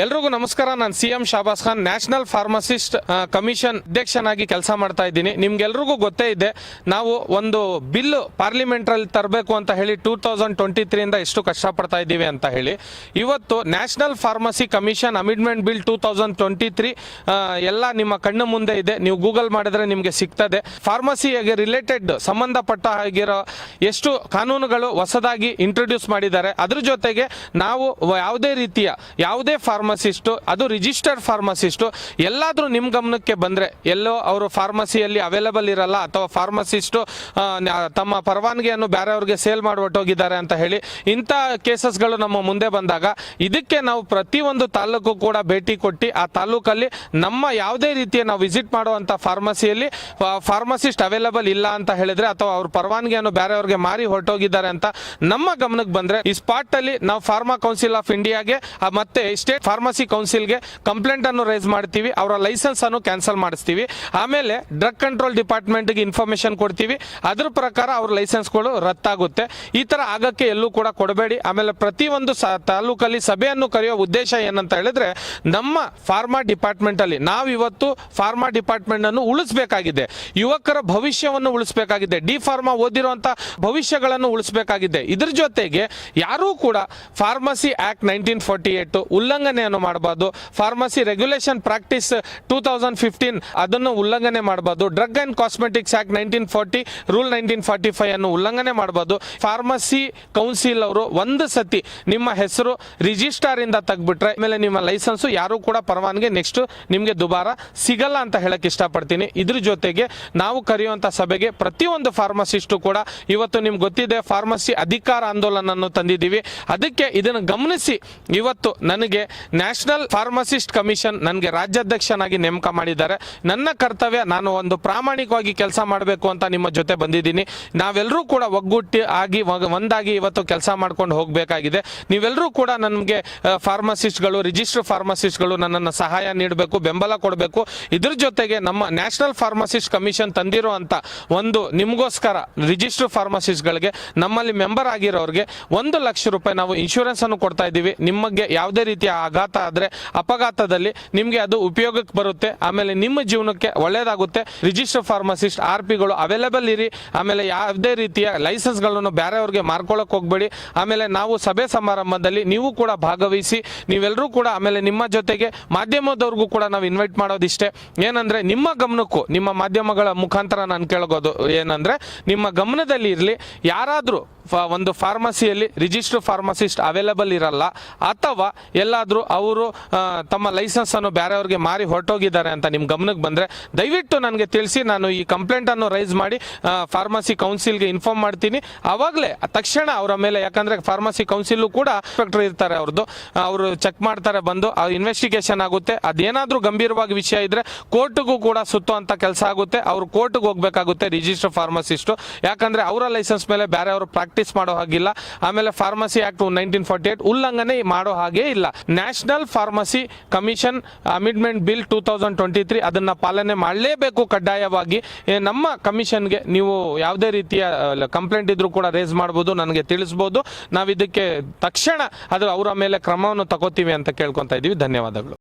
ಎಲ್ರಿಗೂ ನಮಸ್ಕಾರ. ನಾನು CM Shahbaz Khan, national pharmacist commission ಅಧ್ಯಕ್ಷನಾಗಿ ಕೆಲಸ ಮಾಡ್ತಾ ಇದ್ದೀನಿ. ನಿಮ್ಗೆಲ್ರಿಗೂ ಗೊತ್ತೇ ಇದೆ, ನಾವು ಒಂದು ಬಿಲ್ ಪಾರ್ಲಿಮೆಂಟ್ ಅಲ್ಲಿ ತರಬೇಕು ಅಂತ ಹೇಳಿ 2023 ಇಂದ ಎಷ್ಟು ಕಷ್ಟಪಡ್ತಾ ಇದ್ದೀವಿ ಅಂತ ಹೇಳಿ. ಇವತ್ತು national pharmacy commission amendment bill 2023 ಎಲ್ಲ ನಿಮ್ಮ ಕಣ್ಣು ಮುಂದೆ ಇದೆ. ನೀವು ಗೂಗಲ್ ಮಾಡಿದ್ರೆ ನಿಮಗೆ ಸಿಗ್ತದೆ. ಫಾರ್ಮಸಿಗೆ ರಿಲೇಟೆಡ್ ಸಂಬಂಧಪಟ್ಟ ಆಗಿರೋ ಎಷ್ಟು ಕಾನೂನುಗಳು ಹೊಸದಾಗಿ ಇಂಟ್ರೊಡ್ಯೂಸ್ ಮಾಡಿದ್ದಾರೆ. ಅದ್ರ ಜೊತೆಗೆ ನಾವು ಯಾವುದೇ ರೀತಿಯ ಯಾವುದೇ ಫಾರ್ಮಸಿಸ್ಟು, ಅದು ರಿಜಿಸ್ಟರ್ಡ್ ಫಾರ್ಮಸಿಸ್ಟು ಎಲ್ಲಾದ್ರೂ ನಿಮ್ಮ ಗಮನಕ್ಕೆ ಬಂದ್ರೆ, ಎಲ್ಲೋ ಅವರು ಫಾರ್ಮಸಿಯಲ್ಲಿ ಅವೈಲೇಬಲ್ ಇರಲ್ಲ ಅಥವಾ ಫಾರ್ಮಸಿಸ್ಟು ತಮ್ಮ ಪರವಾನಗಿಯನ್ನು ಬೇರೆಯವ್ರಿಗೆ ಸೇಲ್ ಮಾಡಿಬಿಟ್ಟೋಗಿದ್ದಾರೆ ಅಂತ ಹೇಳಿ ಇಂಥ ಕೇಸಸ್ಗಳು ನಮ್ಮ ಮುಂದೆ ಬಂದಾಗ, ಇದಕ್ಕೆ ನಾವು ಪ್ರತಿಯೊಂದು ತಾಲೂಕು ಕೂಡ ಭೇಟಿ ಕೊಟ್ಟು ಆ ತಾಲೂಕಲ್ಲಿ ನಮ್ಮ ಯಾವುದೇ ರೀತಿಯ ನಾವು ವಿಸಿಟ್ ಮಾಡುವಂಥ ಫಾರ್ಮಸಿಯಲ್ಲಿ ಫಾರ್ಮಸಿಸ್ಟ್ ಅವೈಲೇಬಲ್ ಇಲ್ಲ ಅಂತ ಹೇಳಿದ್ರೆ, ಅಥವಾ ಅವ್ರ ಪರವಾನಗಿಯನ್ನು ಬೇರೆಯವ್ರಿಗೆ ಮಾರಿ ಹೊರಟೋಗಿದ್ದಾರೆ ಅಂತ ನಮ್ಮ ಗಮನಕ್ಕೆ ಬಂದ್ರೆ, ಈ ಸ್ಪಾಟ್ ಅಲ್ಲಿ ನಾವು ಫಾರ್ಮಾ ಕೌನ್ಸಿಲ್ ಆಫ್ ಇಂಡಿಯಾಗೆ ಮತ್ತೆ ಸ್ಟೇಟ್ ಫಾರ್ಮಸಿ ಕೌನ್ಸಿಲ್ಗೆ ಕಂಪ್ಲೇಂಟ್ ಅನ್ನು ರೈಸ್ ಮಾಡ್ತೀವಿ. ಅವರ ಲೈಸೆನ್ಸ್ ಅನ್ನು ಕ್ಯಾನ್ಸಲ್ ಮಾಡಿಸ್ತೀವಿ. ಆಮೇಲೆ ಡ್ರಗ್ ಕಂಟ್ರೋಲ್ ಡಿಪಾರ್ಟ್ಮೆಂಟ್ಗೆ ಇನ್ಫಾರ್ಮೇಶನ್ ಕೊಡ್ತೀವಿ. ಅದ್ರ ಪ್ರಕಾರ ಅವ್ರ ಲೈಸೆನ್ಸ್ಗಳು ರದ್ದಾಗುತ್ತೆ. ಈ ತರ ಆಗಕ್ಕೆ ಎಲ್ಲೂ ಕೂಡ ಕೊಡಬೇಡಿ. ಆಮೇಲೆ ಪ್ರತಿಯೊಂದು ತಾಲೂಕಲ್ಲಿ ಸಭೆಯನ್ನು ಕರೆಯೋ ಉದ್ದೇಶ ಏನಂತ ಹೇಳಿದ್ರೆ, ನಮ್ಮ ಫಾರ್ಮಾ ಡಿಪಾರ್ಟ್ಮೆಂಟ್ ಅಲ್ಲಿ ನಾವು ಇವತ್ತು ಫಾರ್ಮಾ ಡಿಪಾರ್ಟ್ಮೆಂಟ್ ಅನ್ನು ಉಳಿಸಬೇಕಾಗಿದೆ. ಯುವಕರ ಭವಿಷ್ಯವನ್ನು ಉಳಿಸಬೇಕಾಗಿದೆ. D pharma ಓದಿರುವಂತ ಭವಿಷ್ಯಗಳನ್ನು ಉಳಿಸಬೇಕಾಗಿದೆ. ಇದ್ರ ಜೊತೆಗೆ ಯಾರೂ ಕೂಡ ಫಾರ್ಮಸಿ ಆಕ್ಟ್ 1948 ಉಲ್ಲಂಘನೆಯನ್ನು ಮಾಡಬಾರ್ದು. ಫಾರ್ಮಸಿ ರೆಗ್ಯುಲೇಷನ್ ಪ್ರಾಕ್ಟೀಸ್ 2015 ಅದನ್ನು ಉಲ್ಲಂಘನೆ ಮಾಡಬಾರ್ದು. Drug and cosmetics act 1940 rule 1945 ಅನ್ನು ಉಲ್ಲಂಘನೆ ಮಾಡಬಾರ್ದು. ಫಾರ್ಮಸಿ ಕೌನ್ಸಿಲ್ ಅವರು ಒಂದು ಸತಿ ನಿಮ್ಮ ಹೆಸರು ರಿಜಿಸ್ಟರ್ ಇಂದ ತೆಗೆದ್ಬಿಟ್ರೆ ಆಮೇಲೆ ನಿಮ್ಮ ಲೈಸೆನ್ಸ್ ಯಾರು ಕೂಡ ಪರವಾನಗಿ ನೆಕ್ಸ್ಟ್ ನಿಮಗೆ ದುಬಾರ ಸಿಗಲ್ಲ ಅಂತ ಹೇಳಕ್ ಇಷ್ಟಪಡ್ತೀನಿ. ಇದ್ರ ಜೊತೆಗೆ ನಾವು ಕರೆಯುವಂತ ಸಭೆಗೆ ಪ್ರತಿಯೊಂದು ಫಾರ್ಮಸಿಸ್ಟು ಕೂಡ ಇವತ್ತು ನಿಮ್ಗೆ ಗೊತ್ತಿದೆ, ಫಾರ್ಮಸಿ ಅಧಿಕಾರ ಆಂದೋಲನ ತಂದಿದ್ದೀವಿ. ಅದಕ್ಕೆ ಇದನ್ನು ಗಮನಿಸಿ ಇವತ್ತು ನನಗೆ ನ್ಯಾಷನಲ್ ಫಾರ್ಮಸಿಸ್ಟ್ ಕಮಿಷನ್ ನನಗೆ ರಾಜ್ಯಾಧ್ಯಕ್ಷನಾಗಿ ನೇಮಕ ಮಾಡಿದ್ದಾರೆ. ನನ್ನ ಕರ್ತವ್ಯ, ನಾನು ಒಂದು ಪ್ರಾಮಾಣಿಕವಾಗಿ ಕೆಲಸ ಮಾಡಬೇಕು ಅಂತ ನಿಮ್ಮ ಜೊತೆ ಬಂದಿದ್ದೀನಿ. ನಾವೆಲ್ಲರೂ ಕೂಡ ಒಗ್ಗೂಟಿ ಆಗಿ ಒಂದಾಗಿ ಇವತ್ತು ಕೆಲಸ ಮಾಡ್ಕೊಂಡು ಹೋಗಬೇಕಾಗಿದೆ. ನೀವೆಲ್ಲರೂ ಕೂಡ ನನಗೆ ಫಾರ್ಮಸಿಸ್ಟ್ಗಳು, ರಿಜಿಸ್ಟರ್ ಫಾರ್ಮಸಿಸ್ಟ್ಗಳು ನನ್ನನ್ನು ಸಹಾಯ ನೀಡಬೇಕು, ಬೆಂಬಲ ಕೊಡಬೇಕು. ಇದ್ರ ಜೊತೆಗೆ ನಮ್ಮ ನ್ಯಾಷನಲ್ ಫಾರ್ಮಸಿಸ್ಟ್ ಕಮಿಷನ್ ತಂದಿರೋ ಅಂತ ಒಂದು ನಿಮಗೋಸ್ಕರ ರಿಜಿಸ್ಟರ್ ಫಾರ್ಮಸಿಸ್ಟ್ಗಳಿಗೆ, ನಮ್ಮಲ್ಲಿ ಮೆಂಬರ್ ಆಗಿರೋರಿಗೆ 1 ಲಕ್ಷ ರೂಪಾಯಿ ನಾವು ಇನ್ಶೂರೆನ್ಸ್ ಅನ್ನು ಕೊಡ್ತಾ ಇದ್ದೀವಿ. ನಿಮಗೆ ಯಾವುದೇ ರೀತಿಯ ಆಘಾತ ಆದ್ರೆ, ಅಪಘಾತದಲ್ಲಿ ನಿಮಗೆ ಅದು ಉಪಯೋಗಕ್ಕೆ ಬರುತ್ತೆ. ಆಮೇಲೆ ನಿಮ್ಮ ಜೀವನಕ್ಕೆ ಒಳ್ಳೇದಾಗುತ್ತೆ. ರಿಜಿಸ್ಟರ್ ಫಾರ್ಮಸಿಸ್ಟ್ RPಗಳು ಅವೈಲೇಬಲ್ ಇರಿ. ಆಮೇಲೆ ಯಾವುದೇ ರೀತಿಯ ಲೈಸೆನ್ಸ್ ಗಳನ್ನು ಬೇರೆಯವ್ರಿಗೆ ಮಾರ್ಕೊಳ್ಳೋಕೆ ಹೋಗಬೇಡಿ. ಆಮೇಲೆ ನಾವು ಸಭೆ ಸಮಾರಂಭದಲ್ಲಿ ನೀವು ಕೂಡ ಭಾಗವಹಿಸಿ, ನೀವೆಲ್ಲರೂ ಕೂಡ. ಆಮೇಲೆ ನಿಮ್ಮ ಜೊತೆಗೆ ಮಾಧ್ಯಮದವ್ರಿಗೂ ಕೂಡ ನಾವು ಇನ್ವೈಟ್ ಮಾಡೋದಿಷ್ಟೇ, ಏನಂದ್ರೆ ನಿಮ್ಮ ಗಮನಕ್ಕೂ, ನಿಮ್ಮ ಮಾಧ್ಯಮಗಳ ಮುಖಾಂತರ ನಾನು ಕೇಳೋದು ಏನಂದ್ರೆ, ನಿಮ್ಮ ಗಮನದಲ್ಲಿ ಇರಲಿ, ಯಾರಾದ್ರೂ ಒಂದು ಫಾರ್ಮಸಿಯಲ್ಲಿ ರಿಜಿಸ್ಟರ್ ಫಾರ್ಮಸಿಸ್ಟ್ ಅವೈಲೇಬಲ್ ಇರಲ್ಲ ಅಥವಾ ಎಲ್ಲಾದ್ರೂ ಅವರು ತಮ್ಮ ಲೈಸೆನ್ಸ್ ಅನ್ನು ಬೇರೆಯವ್ರಿಗೆ ಮಾರಿ ಹೊರಟೋಗಿದ್ದಾರೆ ಅಂತ ನಿಮ್ ಗಮನಕ್ಕೆ ಬಂದ್ರೆ, ದಯವಿಟ್ಟು ನನಗೆ ತಿಳಿಸಿ. ನಾನು ಈ ಕಂಪ್ಲೇಂಟ್ ಅನ್ನು ರೈಸ್ ಮಾಡಿ ಫಾರ್ಮಸಿ ಕೌನ್ಸಿಲ್ಗೆ ಇನ್ಫಾರ್ಮ್ ಮಾಡ್ತೀನಿ. ಅವಾಗಲೇ ತಕ್ಷಣ ಅವರ ಮೇಲೆ, ಯಾಕಂದ್ರೆ ಫಾರ್ಮಸಿ ಕೌನ್ಸಿಲ್ ಕೂಡ ಇನ್ಸ್ಪೆಕ್ಟರ್ ಇರ್ತಾರೆ, ಅವ್ರದ್ದು ಅವರು ಚೆಕ್ ಮಾಡ್ತಾರೆ, ಬಂದು ಇನ್ವೆಸ್ಟಿಗೇಷನ್ ಆಗುತ್ತೆ. ಅದೇನಾದ್ರೂ ಗಂಭೀರವಾಗಿ ವಿಷಯ ಇದ್ರೆ ಕೋರ್ಟ್ಗೂ ಕೂಡ ಸುತ್ತುವಂತ ಕೆಲಸ ಆಗುತ್ತೆ. ಅವರು ಕೋರ್ಟ್ಗೆ ಹೋಗ್ಬೇಕಾಗುತ್ತೆ ರಿಜಿಸ್ಟರ್ ಫಾರ್ಮಸಿಸ್ಟ್, ಯಾಕಂದ್ರೆ ಅವರ ಲೈಸೆನ್ಸ್ ಮೇಲೆ ಬೇರೆಯವರು ಪ್ರಾಕ್ಟೀಸ್ ಮಾಡೋ ಹಾಗಿಲ್ಲ. ಆಮೇಲೆ ಫಾರ್ಮಸಿ ಆಕ್ಟ್ 1948 ಉಲ್ಲಂಘನೆ ಮಾಡೋ ಹಾಗೆ ಇಲ್ಲ. National pharmacy commission amendment bill 2023 ಅದನ್ನ ಪಾಲನೆ ಮಾಡಲೇಬೇಕು ಕಡ್ಡಾಯವಾಗಿ. ನಮ್ಮ ಕಮಿಷನ್ಗೆ ನೀವು ಯಾವುದೇ ರೀತಿಯ ಕಂಪ್ಲೇಂಟ್ ಇದ್ರೂ ಕೂಡ ರೇಸ್ ಮಾಡಬಹುದು, ನನಗೆ ತಿಳಿಸಬಹುದು. ನಾವು ಇದಕ್ಕೆ ತಕ್ಷಣ ಅದು ಅವರ ಮೇಲೆ ಕ್ರಮವನ್ನು ತಗೋತೀವಿ ಅಂತ ಕೇಳ್ಕೊಂತ ಇದೀವಿ. ಧನ್ಯವಾದಗಳು.